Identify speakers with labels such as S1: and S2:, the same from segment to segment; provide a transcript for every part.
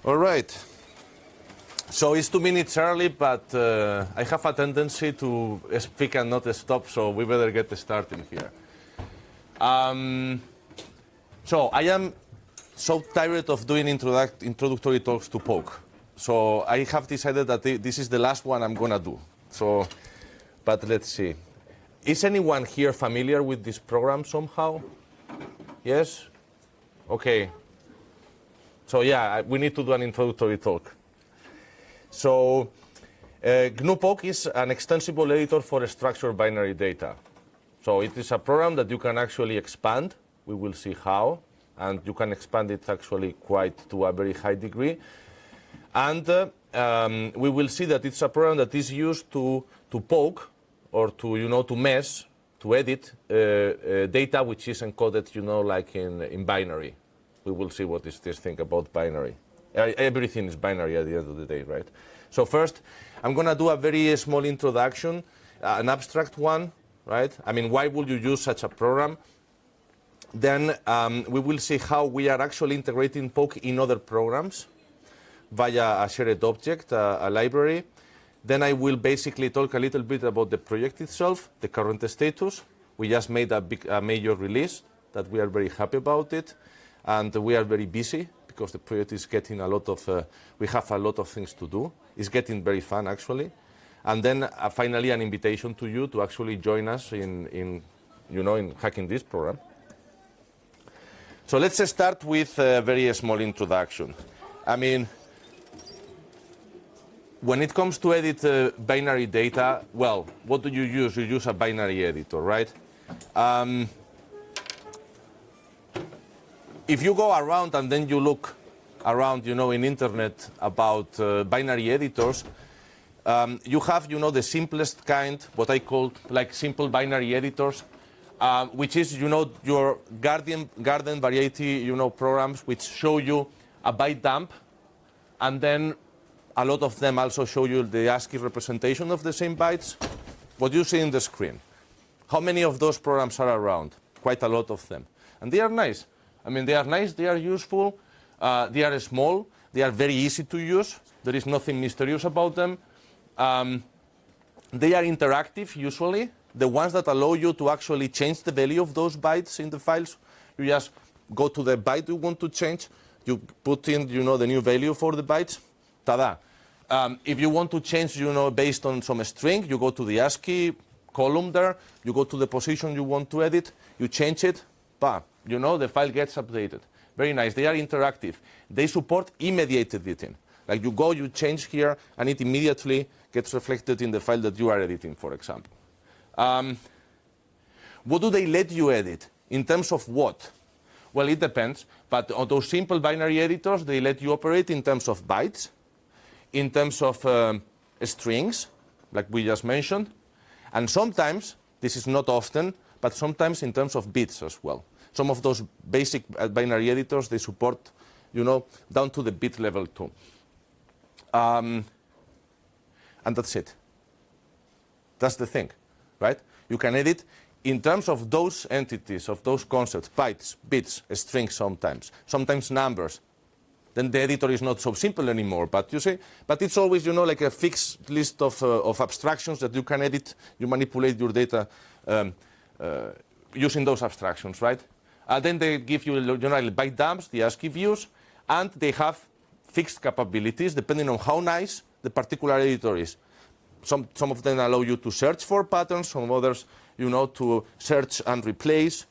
S1: All right. So it's 2 minutes early, but I have a tendency to speak and not stop, so we better get started here. So I am so tired of doing introductory talks to Poke. So I have decided that this is the last one I'm going to do. So, but let's see. Is anyone here familiar with this program somehow? Yes? Okay. So yeah, we need to do an introductory talk. So GNU Poke is an extensible editor for structured binary data. So it is a program that you can actually expand. We will see how. And you can expand it actually quite to a very high degree. And we will see that it's a program that is used to poke or to, to mess, to edit data which is encoded, like in binary. We will see what is this thing about binary. Everything is binary at the end of the day, right? So first, I'm going to do a very small introduction, an abstract one, right? I mean, why would you use such a program? Then we will see how we are actually integrating Poke in other programs via a shared object, a library. Then I will basically talk a little bit about the project itself, the current status. We just made a major release that we are very happy about it. And we are very busy because the project is getting a lot of, we have a lot of things to do. It's getting very fun, actually. And then finally an invitation to you to actually join us in hacking this program. So let's start with a very small introduction. I mean, when it comes to edit binary data, well, what do you use? You use a binary editor, right? If you go around and then you look around, in internet about binary editors, you have, the simplest kind, what I call like simple binary editors, which is, your garden variety, programs which show you a byte dump, and then a lot of them also show you the ASCII representation of the same bytes. What you see in the screen. How many of those programs are around? Quite a lot of them. And they are nice. I mean, they are nice, they are useful, they are small, they are very easy to use. There is nothing mysterious about them. They are interactive, usually. The ones that allow you to actually change the value of those bytes in the files. You just go to the byte you want to change. You put in, the new value for the bytes. Ta-da. If you want to change, based on some string, you go to the ASCII column there. You go to the position you want to edit. You change it. Bah. The file gets updated. Very nice. They are interactive. They support immediate editing. Like you go, you change here, and it immediately gets reflected in the file that you are editing, for example. What do they let you edit? In terms of what? Well, it depends. But on those simple binary editors, they let you operate in terms of bytes, in terms of strings, like we just mentioned. And sometimes, this is not often, but sometimes in terms of bits as well. Some of those basic binary editors, they support, down to the bit level too. And that's it. That's the thing, right? You can edit in terms of those entities, of those concepts, bytes, bits, strings sometimes numbers. Then the editor is not so simple anymore, but it's always, like a fixed list of abstractions that you can edit, you manipulate your data using those abstractions, right? Then they give you, byte dumps, the ASCII views, and they have fixed capabilities depending on how nice the particular editor is. Some of them allow you to search for patterns, some others, to search and replace,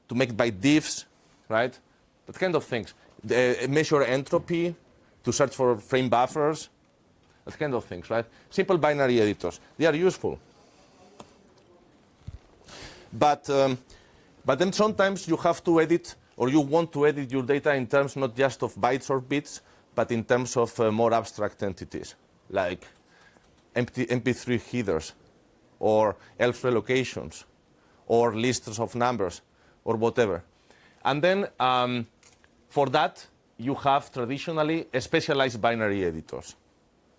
S1: to make byte diffs, right? That kind of things. They measure entropy, to search for frame buffers, that kind of things, right? Simple binary editors. They are useful. But then sometimes you have to edit, or you want to edit your data in terms not just of bytes or bits, but in terms of more abstract entities, like MP3 headers, or ELF relocations, or lists of numbers, or whatever. And then for that, you have traditionally specialized binary editors,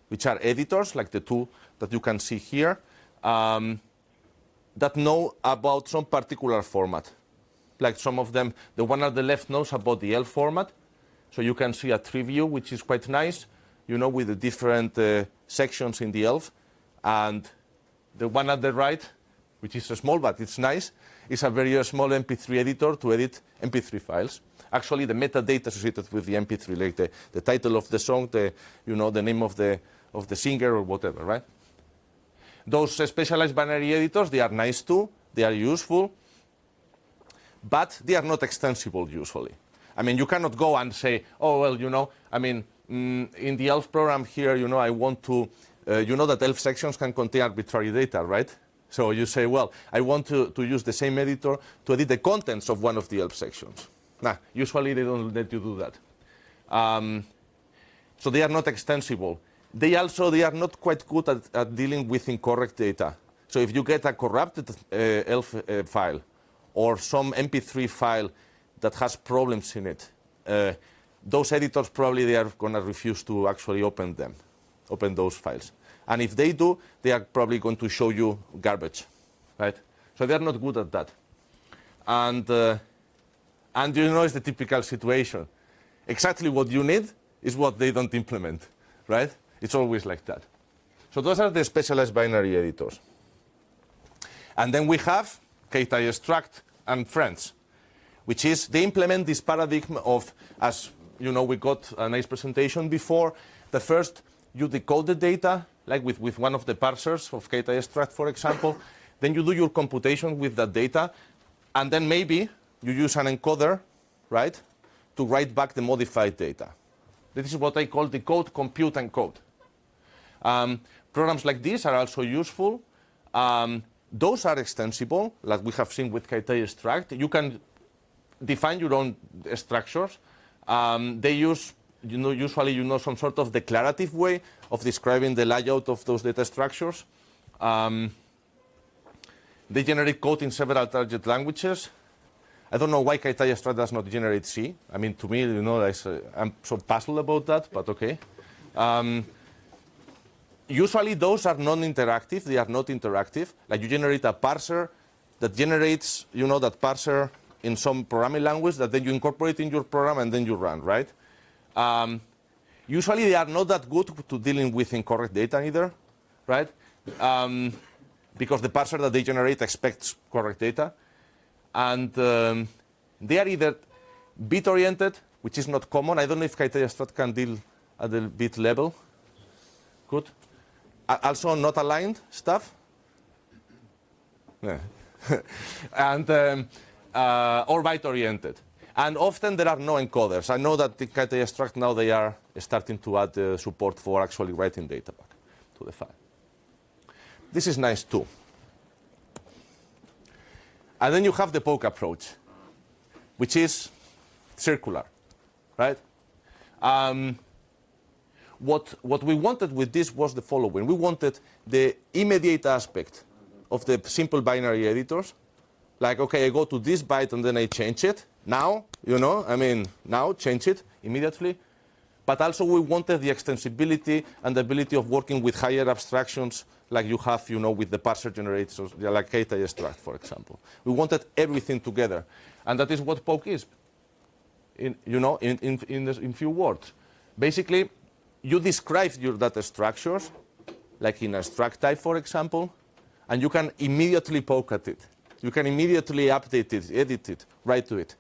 S1: which are editors, like the two that you can see here, that know about some particular format. Like some of them, the one at the left knows about the ELF format, So you can see a tree view, which is quite nice, with the different sections in the ELF. And the one at the right, which is small, but it's nice, is a very small MP3 editor to edit MP3 files. Actually, the metadata associated with the MP3, like the title of the song, the name of the singer or whatever, right? Those specialized binary editors, they are nice too, they are useful, but they are not extensible usually. I mean, you cannot go and say, oh, well, in the ELF program here, I want to, that ELF sections can contain arbitrary data, right? So you say, well, I want to use the same editor to edit the contents of one of the ELF sections. Nah, usually they don't let you do that. So they are not extensible. They are not quite good at dealing with incorrect data. So if you get a corrupted ELF file or some MP3 file that has problems in it, those editors probably they are going to refuse to actually open those files. And if they do, they are probably going to show you garbage, right? So they are not good at that. And it's the typical situation. Exactly what you need is what they don't implement, right? It's always like that. So those are the specialized binary editors. And then we have KTIstruct and friends, which is they implement this paradigm of, as we got a nice presentation before, the first you decode the data, like with one of the parsers of KTIstruct, for example. Then you do your computation with that data, and then maybe you use an encoder, right, to write back the modified data. This is what I call decode, compute, and code. Programs like these are also useful. Those are extensible, like we have seen with KTIstruct. You can define your own structures. They use, usually, some sort of declarative way of describing the layout of those data structures. They generate code in several target languages. I don't know why KTIstruct does not generate C. I mean, to me, I'm so puzzled about that, but okay. Usually, those are non-interactive. They are not interactive. Like you generate a parser that generates, that parser in some programming language that then you incorporate in your program and then you run, right? Usually, they are not that good to dealing with incorrect data either, right? Because the parser that they generate expects correct data. And they are either bit-oriented, which is not common. I don't know if KTIstruct can deal at the bit level. Good. Also not aligned stuff. Yeah. And or byte-oriented. And often there are no encoders. I know that the KTIstruct now they are starting to add support for actually writing data back to the file. This is nice too. And then you have the poke approach, which is circular, right? What we wanted with this was the following. We wanted the immediate aspect of the simple binary editors. Like, okay, I go to this byte and then I change it. Now, now change it immediately. But also we wanted the extensibility and the ability of working with higher abstractions like you have, with the parser generators, like KTIstruct, for example. We wanted everything together. And that is what poke is, in few words. Basically, you describe your data structures, like in a struct type, for example, and you can immediately poke at it. You can immediately update it, edit it, write to it.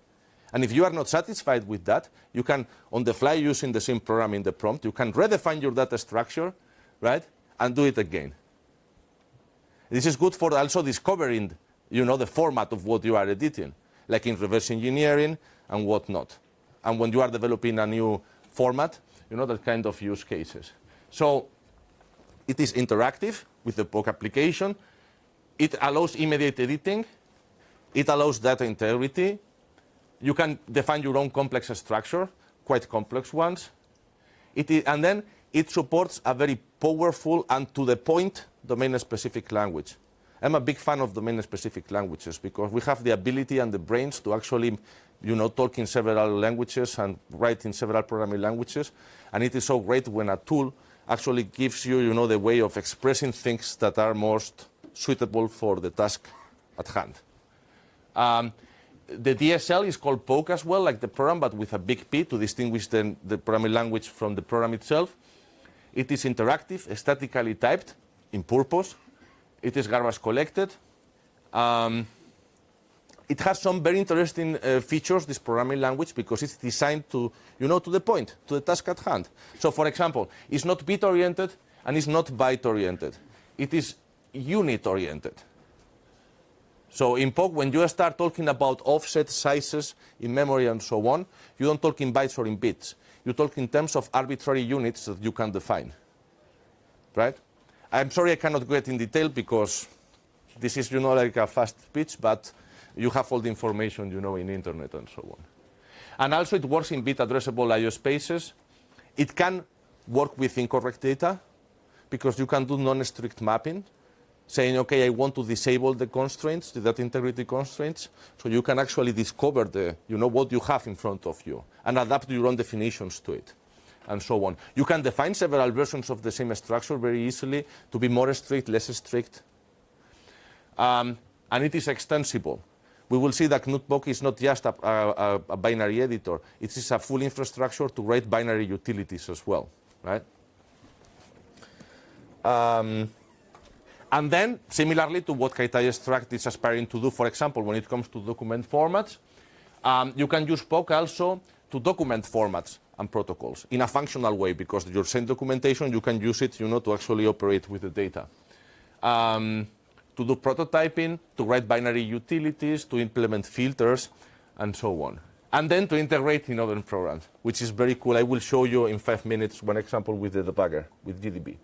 S1: And if you are not satisfied with that, you can, on the fly, using the same program in the prompt, you can redefine your data structure, right, and do it again. This is good for also discovering, the format of what you are editing, like in reverse engineering and whatnot. And when you are developing a new format, that kind of use cases. So it is interactive with the poke application. It allows immediate editing. It allows data integrity. You can define your own complex structure, quite complex ones. And then it supports a very powerful and to-the-point domain-specific language. I'm a big fan of domain-specific languages because we have the ability and the brains to actually, talk in several languages and write in several programming languages. And it is so great when a tool actually gives you, the way of expressing things that are most suitable for the task at hand. the DSL is called poke as well, like the program, but with a big P to distinguish the programming language from the program itself. It is interactive, statically typed, in purpose. It is garbage collected. It has some very interesting features, this programming language, because it's designed to, to the point, to the task at hand. So, for example, it's not bit-oriented and it's not byte-oriented. It is unit-oriented. So in POC, when you start talking about offset sizes in memory and so on, you don't talk in bytes or in bits. You talk in terms of arbitrary units that you can define. Right? I'm sorry I cannot get in detail because this is, like a fast speech, but you have all the information, in the internet and so on. And also it works in bit addressable I/O spaces. It can work with incorrect data because you can do non-strict mapping, saying, okay, I want to disable the constraints, the data integrity constraints, so you can actually discover what you have in front of you and adapt your own definitions to it, and so on. You can define several versions of the same structure very easily to be more strict, less strict. And it is extensible. We will see that GNU-POC is not just a binary editor. It is a full infrastructure to write binary utilities as well, right? And then, similarly to what KTI is aspiring to do, for example, when it comes to document formats, you can use POC also to document formats and protocols in a functional way, because your same documentation, you can use it, to actually operate with the data. To do prototyping, to write binary utilities, to implement filters, and so on. And then to integrate in other programs, which is very cool. I will show you in 5 minutes one example with the debugger, with GDB.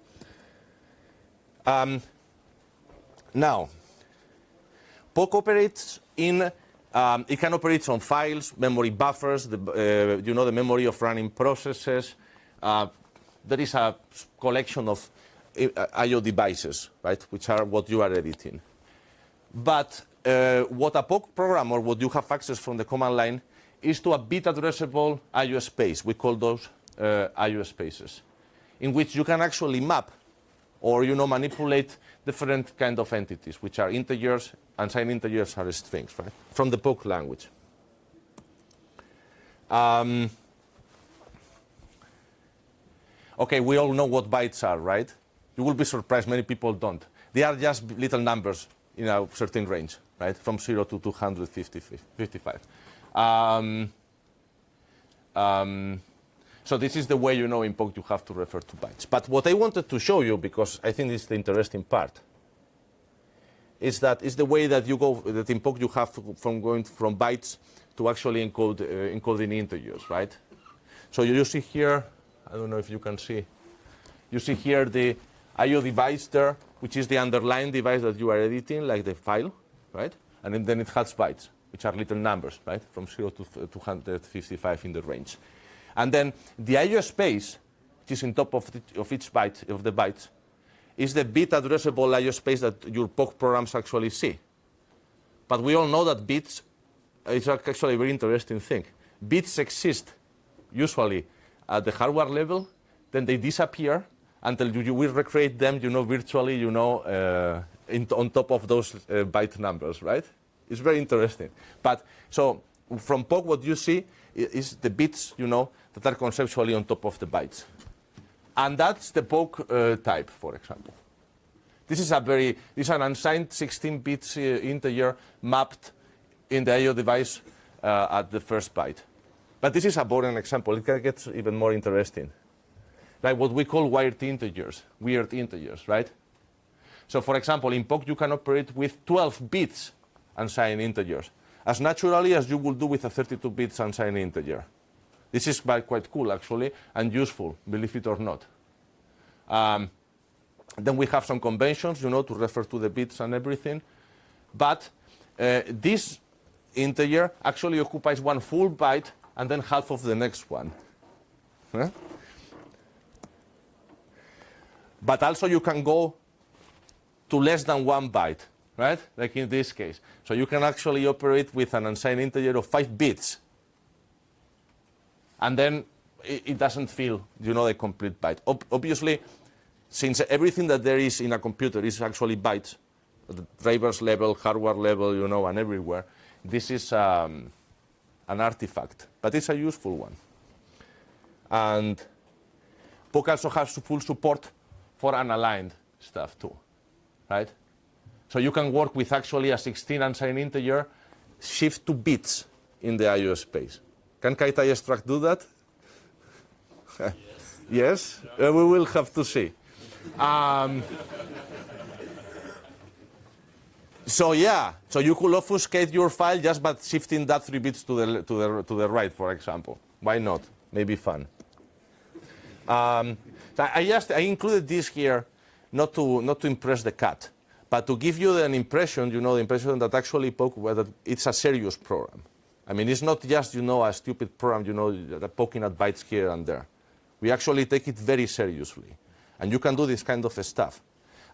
S1: Now, POC operates in, it can operate on files, memory buffers, the memory of running processes. There is a collection of I/O devices, right, which are what you are editing. But what a POC program, or what you have access from the command line, is to a bit addressable I/O space. We call those I/O spaces, in which you can actually map or manipulate different kind of entities, which are integers, unsigned integers are strings, right, from the POC language. Okay, we all know what bytes are, right? You will be surprised, many people don't. They are just little numbers in a certain range, right, from 0 to 255. So this is the way, in POC you have to refer to bytes. But what I wanted to show you, because I think this is the interesting part, is that is the way that you go, that in POC you have from going from bytes to actually encoding integers, right? So you see here, I don't know if you can see, you see here the I/O device there, which is the underlying device that you are editing, like the file, right? And then it has bytes, which are little numbers, right, from 0 to 255 in the range. And then the I/O space, which is on top of each byte, of the bytes, is the bit addressable I/O space that your POC programs actually see. But we all know that bits is actually a very interesting thing. Bits exist usually at the hardware level, then they disappear until you will recreate them, virtually, on top of those byte numbers, right? It's very interesting. But so from POC, what you see is the bits, that are conceptually on top of the bytes. And that's the POC type, for example. This is an unsigned 16 bits integer mapped in the I/O device at the first byte. But this is a boring example. It gets even more interesting. Like what we call weird integers, right? So for example, in POC you can operate with 12 bits unsigned integers, as naturally as you would do with a 32 bits unsigned integer. This is quite cool, actually, and useful, believe it or not. Then we have some conventions, to refer to the bits and everything. But this integer actually occupies one full byte and then half of the next one. Huh? But also you can go to less than 1 byte, right? Like in this case. So you can actually operate with an unsigned integer of 5 bits. And then it doesn't fill, the complete byte. Obviously, since everything that there is in a computer is actually bytes, at the drivers level, hardware level, and everywhere, this is an artifact, but it's a useful one. And POC also has full support for unaligned stuff too, right? So you can work with actually a 16 unsigned integer, shift to bits in the IO space. Can Kaitai extract do that? Yes? We will have to see. So yeah, so you could obfuscate your file just by shifting that 3 bits to the right, for example. Why not? Maybe fun. I included this here not to impress the cat, but to give you an impression, the impression that actually POC, that it's a serious program. I mean, it's not just, a stupid program, that poking at bytes here and there. We actually take it very seriously. And you can do this kind of stuff.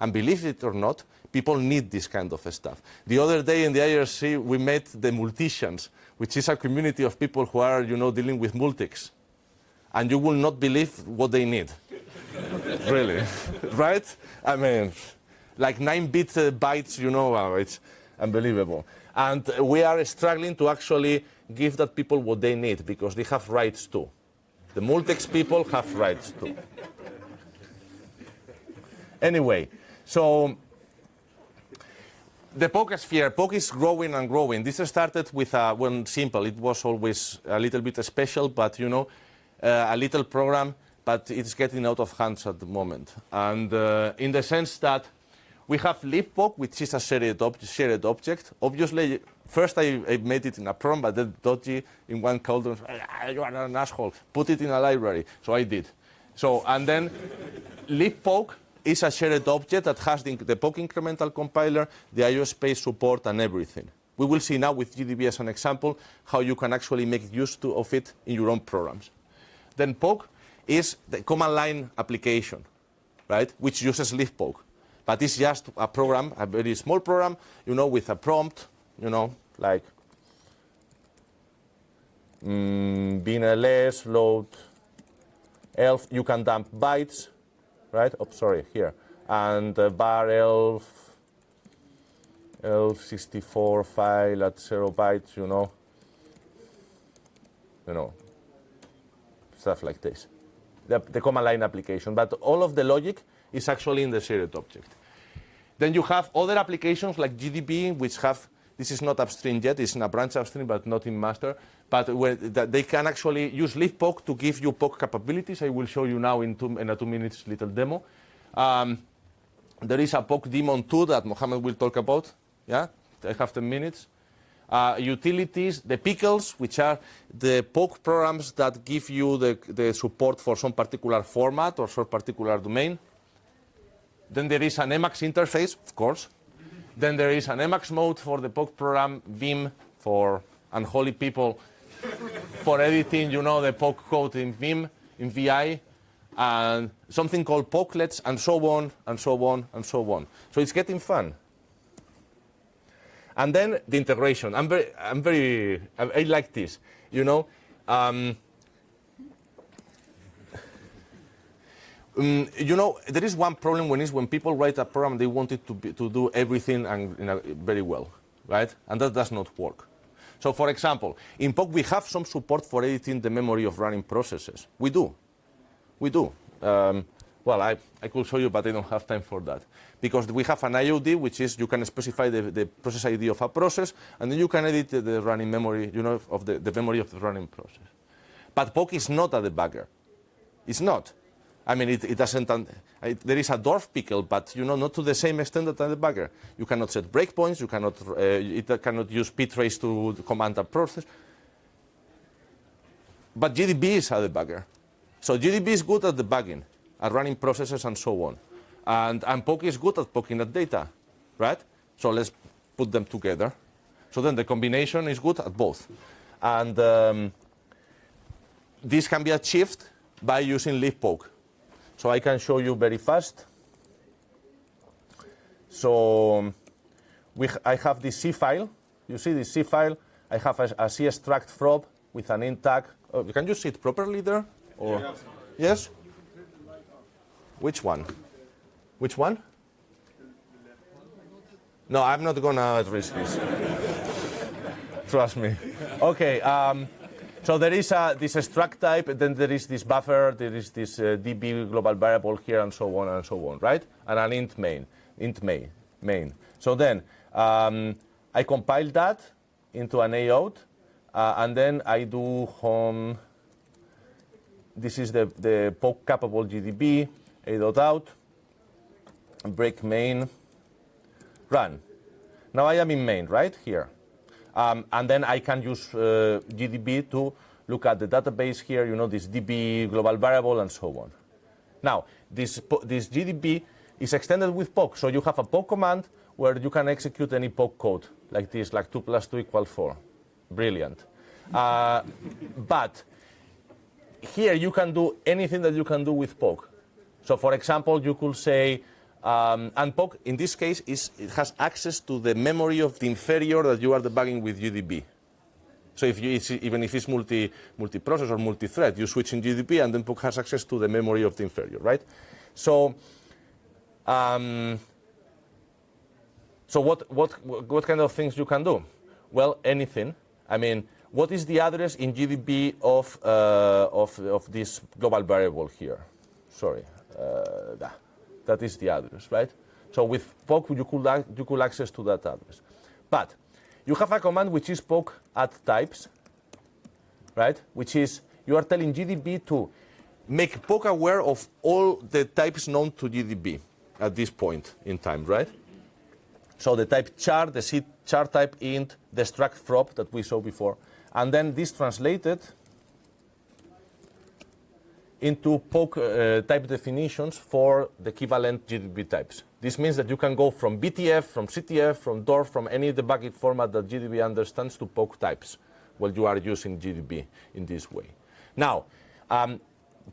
S1: And believe it or not, people need this kind of stuff. The other day in the IRC, we met the Multicians, which is a community of people who are, dealing with multics. And you will not believe what they need. Really. Right? I mean, like 9-bit bytes, it's unbelievable. And we are struggling to actually give that people what they need, because they have rights too. The multics people have rights too. Anyway, so the POC sphere, POC is growing and growing. This started with one simple. It was always a little bit special, but a little program, but it's getting out of hands at the moment. And in the sense that we have libpoc, which is a shared object. Obviously, first I made it in a program, but then Dodgy in one code, you are an asshole. Put it in a library. So I did. So, and then libpoc is a shared object that has the POC incremental compiler, the IO space support, and everything. We will see now with GDB as an example how you can actually make use of it in your own programs. Then POC is the command line application, right, which uses libpoc. But it's just a program, a very small program, with a prompt, like bin ls load elf. You can dump bytes, right? Oh, sorry, here. And bar elf 64 file at 0 bytes, stuff like this. The command line application. But all of the logic is actually in the shared object. Then you have other applications like GDB, which have, this is not upstream yet, it's in a branch upstream, but not in master. But they can actually use libpoc to give you POC capabilities. I will show you now in a 2 minutes little demo. There is a POC daemon 2 that Mohammed will talk about. Yeah, I have 10 minutes. Utilities, the pickles, which are the POC programs that give you the support for some particular format or some particular domain. Then there is an Emacs interface, of course. Then there is an Emacs mode for the POC program, Vim for unholy people for editing, the POC code in Vim, in VI, and something called POClets, and so on, and so on, and so on. So it's getting fun. And then the integration. I like this, there is one problem when people write a program, they want it to do everything and very well, right? And that does not work. So, for example, in POC we have some support for editing the memory of running processes. We do. Well, I could show you, but I don't have time for that. Because we have an IOD, which is you can specify the process ID of a process, and then you can edit the running memory, of the memory of the running process. But POC is not a debugger. It's not. I mean, it doesn't. There is a dwarf pickle, but not to the same extent that a debugger. You cannot set breakpoints. You cannot. It cannot use ptrace to command a process. But GDB is a debugger. So GDB is good at debugging, at running processes, and so on. And POC is good at poking at data, right? So let's put them together. So then the combination is good at both. And this can be achieved by using libpoc. So I can show you very fast. So I have this C file. You see this C file? I have a C extract prob with an int tag. Oh, can you see it properly there? Or yes? Which one? Which one? No, I'm not going to risk this. Trust me. Okay. So there is this struct type, then there is this buffer, there is this db global variable here, and so on, right? And an int main. So then I compile that into an A-out, and then I do home. This is the poke capable GDB, A.out, break main, run. Now I am in main, right, here. And then I can use GDB to look at the database here, this DB global variable and so on. Now, this GDB is extended with poke. So you have a poke command where you can execute any poke code like this, like 2 + 2 = 4. Brilliant. But here you can do anything that you can do with poke. So for example, you could say, and poke, in this case, it has access to the memory of the inferior that you are debugging with GDB. So even if it's multi-process or multi-thread, you switch in GDB, and then poke has access to the memory of the inferior, right? So, what kind of things you can do? Well, anything. I mean, what is the address in GDB of this global variable here? Sorry. That is the address, right? So with poke, you could access to that address. But you have a command which is poke at types, right? Which is, you are telling GDB to make poke aware of all the types known to GDB at this point in time, right? So the type char, the C char type int, the struct prop that we saw before. And then this translated into poke type definitions for the equivalent GDB types. This means that you can go from BTF, from CTF, from DOR, from any debugging format that GDB understands to poke types while you are using GDB in this way. Now,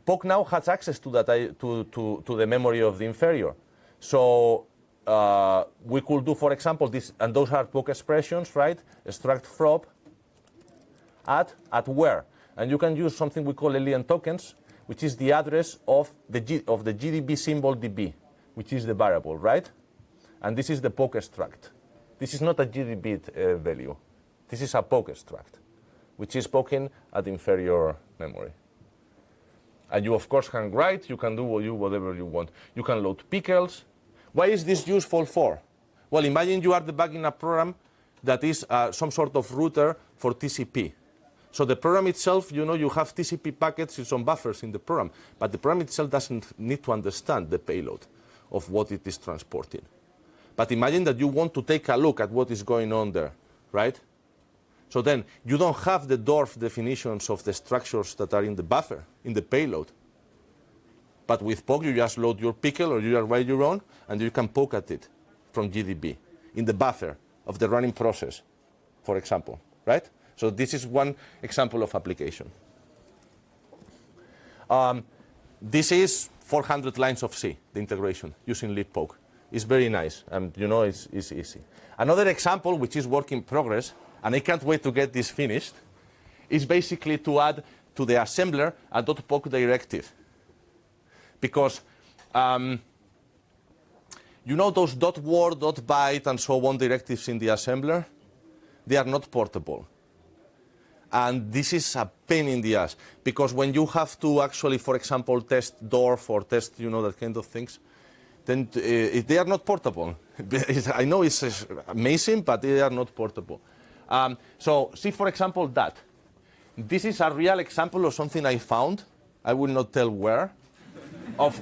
S1: poke now has access to that to the memory of the inferior. So we could do, for example, this, and those are poke expressions, right? Struct prop at where, and you can use something we call alien tokens, which is the address of the GDB symbol DB, which is the variable, right? And this is the poke struct. This is not a GDB value. This is a poke struct, which is poking at inferior memory. And you, of course, can write. You can do whatever you want. You can load pickles. Why is this useful for? Well, imagine you are debugging a program that is some sort of router for TCP. So the program itself, you have TCP packets in some buffers in the program, but the program itself doesn't need to understand the payload of what it is transporting. But imagine that you want to take a look at what is going on there, right? So then you don't have the DORF definitions of the structures that are in the buffer, in the payload. But with poke, you just load your pickle or you just write your own, and you can poke at it from GDB in the buffer of the running process, for example, right? So this is one example of application. This is 400 lines of C, the integration, using libpoke. It's very nice, and it's easy. Another example, which is work in progress, and I can't wait to get this finished, is basically to add to the assembler a .poke directive. Because those .word, .byte, and so on directives in the assembler, they are not portable. And this is a pain in the ass, because when you have to actually, for example, test DORF or test, that kind of things, then they are not portable. I know it's amazing, but they are not portable. So see, for example, that. This is a real example of something I found. I will not tell where. Of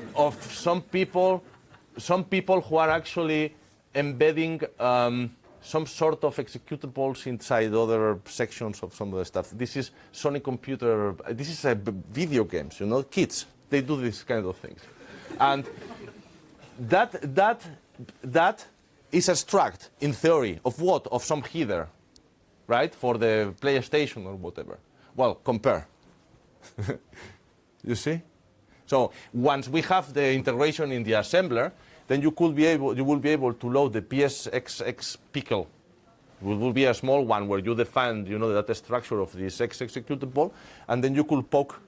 S1: some people who are actually embedding some sort of executables inside other sections of some of the stuff. This is Sony Computer. This is video games. Kids, they do these kind of things, and that is a struct in theory of what? Of some header, right? For the PlayStation or whatever. Well, compare. You see? So once we have the integration in the assembler, then you will be able to load the PSXX pickle. It will be a small one where you define, the data structure of this X executable, and then you could poke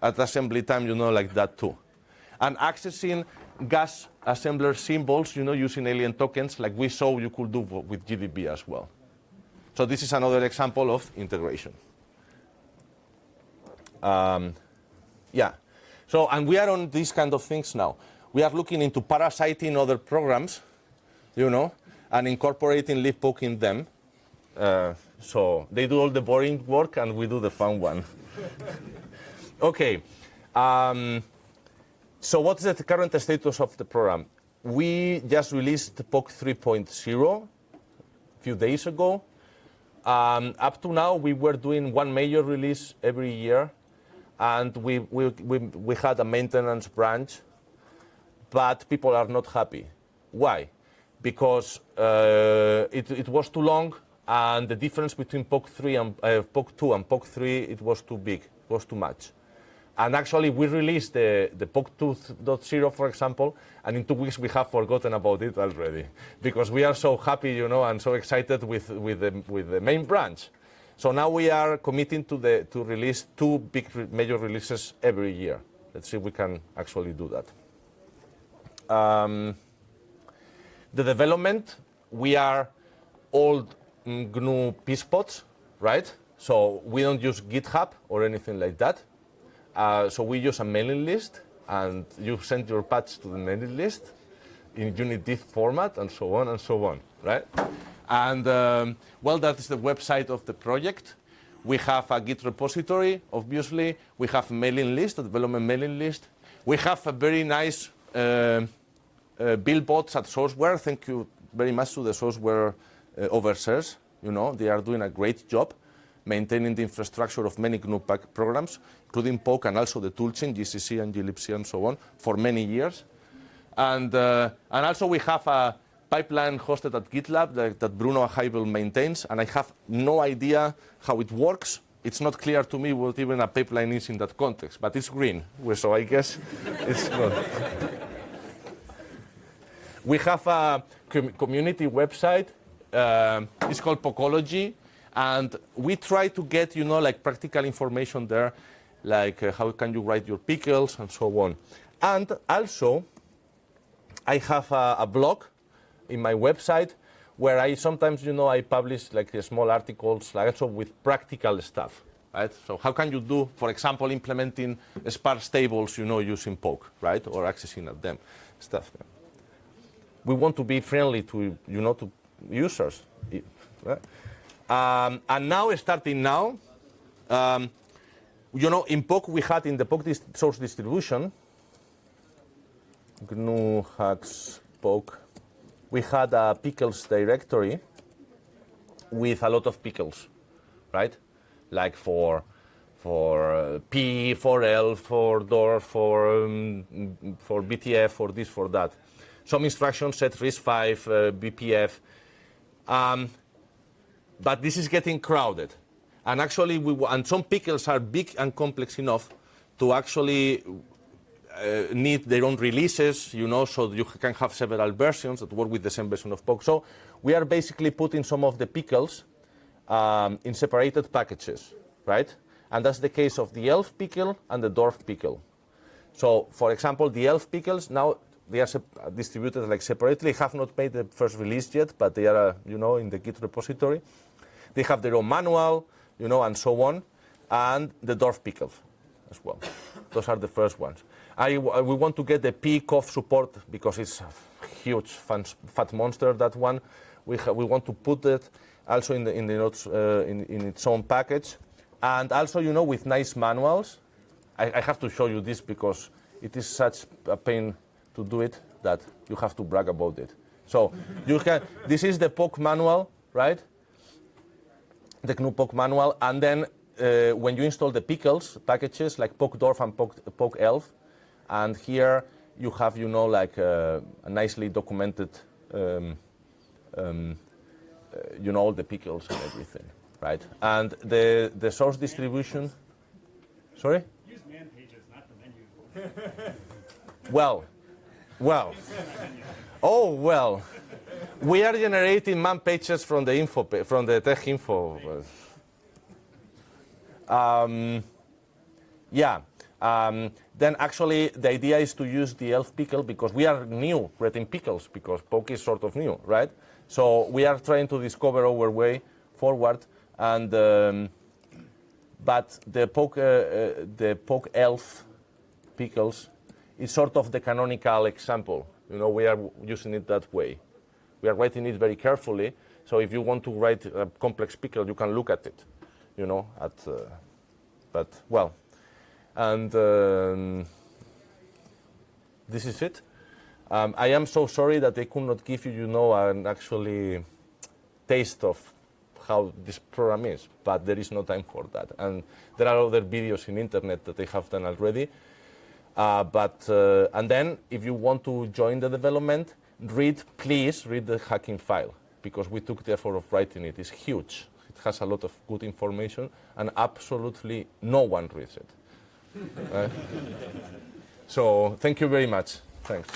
S1: at assembly time, like that too. And accessing gas assembler symbols, using alien tokens, like we saw you could do with GDB as well. So this is another example of integration. Yeah. So, and we are on these kind of things now. We are looking into parasiting other programs, and incorporating libpoke in them. So they do all the boring work, and we do the fun one. Okay. So what is the current status of the program? We just released poke 3.0 a few days ago. Up to now, we were doing one major release every year, and we had a maintenance branch, but people are not happy. Why? Because it was too long, and the difference between poke 3 and poke 2 and poke 3, it was too big, it was too much. And actually, we released the poke 2.0, for example, and in 2 weeks we have forgotten about it already, because we are so happy, and so excited with the main branch. So now we are committing to release 2 big major releases every year. Let's see if we can actually do that. The development, we are old GNU PSpots, right? So we don't use GitHub or anything like that. So we use a mailing list, and you send your patch to the mailing list in UNIT format, and so on, right? And, well, that is the website of the project. We have a Git repository, obviously. We have a mailing list, a development mailing list. We have a very nice billboards at Sourceware. Thank you very much to the Sourceware overseers. They are doing a great job maintaining the infrastructure of many GNU programs, including poke and also the toolchain, GCC and glibc and so on, for many years. And also we have a pipeline hosted at GitLab that Bruno Heibel maintains, and I have no idea how it works. It's not clear to me what even a pipeline is in that context, but it's green, so I guess it's good. We have a community website. It's called Pokology. And we try to get, like practical information there, like how can you write your pickles and so on. And also, I have a blog in my website where I sometimes, I publish like small articles, like also with practical stuff, right? So how can you do, for example, implementing sparse tables, using poke, right? Or accessing at them, stuff. We want to be friendly to, to users, right? And now, starting now, in poke we had in the poke source distribution, GNU hacks poke, we had a pickles directory with a lot of pickles, right? Like for P, for L, for DOR, for BTF, for this, for that. Some instructions set RISC-V, BPF. But this is getting crowded. And actually, and some pickles are big and complex enough to actually need their own releases, so you can have several versions that work with the same version of poke. So we are basically putting some of the pickles in separated packages, right? And that's the case of the ELF pickle and the DORF pickle. So, for example, the ELF pickles, now they are distributed like separately. They have not made the first release yet, but they are, in the Git repository. They have their own manual, and so on, and the DORF pickles as well. Those are the first ones. We want to get the PCOF support because it's a huge, fat monster, that one. We want to put it also in the notes in its own package, and also, with nice manuals. I have to show you this because it is such a pain to do it that you have to brag about it. So this is the poke manual, right? The GNU poke manual, and then when you install the pickles packages like poke-dorf and poke-elf, and here you have, like a nicely documented, all the pickles and everything, right? And the source distribution. Sorry?
S2: Use man pages, not the menu.
S1: Well. Oh well. We are generating man pages from the from the tech info. Then actually the idea is to use the ELF pickle because we are new writing pickles because poke is sort of new, right? So we are trying to discover our way forward. And but the poke elf pickles is sort of the canonical example. You know, we are using it that way. We are writing it very carefully. So if you want to write a complex pickle, you can look at it. You know, but well, and this is it. I am so sorry that I could not give you, you know, an actually taste of how this program is, but there is no time for that. And there are other videos in internet that I have done already. And then, if you want to join the development, please read the hacking file, because we took the effort of writing it. It's huge. It has a lot of good information, and absolutely no one reads it. So, thank you very much. Thanks.